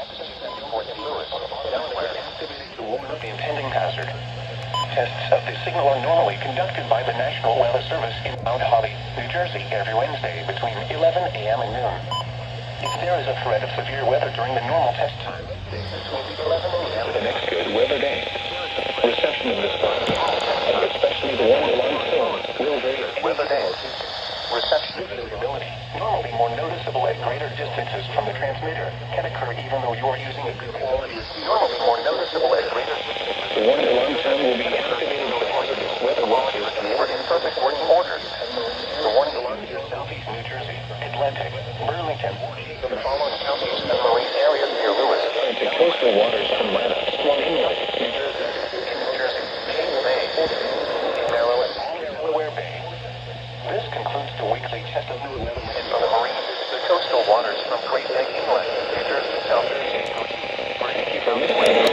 To warn of the impending hazard. Tests of the signal are normally conducted by the National Weather Service in Mount Holly, New Jersey, every Wednesday between 11 a.m. and noon. If there is a threat of severe weather during the normal test time, this will be 11 a.m. to the next good weather day. Reception of this broadcast, and especially the one along film, will vary. Weather days. Reception variability, normally more noticeable at greater distances from the transmitter, can occur even though you are using a good quality. Normally more noticeable at greater distances. The warning alarm tone will be activated with hazardous weather watches and more imperfect working orders. The warning alarm is Southeast New Jersey, Atlantic, Burlington, the following counties and marine areas near Lewis. Into coastal waters from Manna, Swan Inlet, New Jersey, Cape May, Maryland, Delaware Bay. This concludes the weekly test of new weather from the marine, the coastal waters from Great Neck Inlet, New Jersey, South Jersey. Thank you for listening.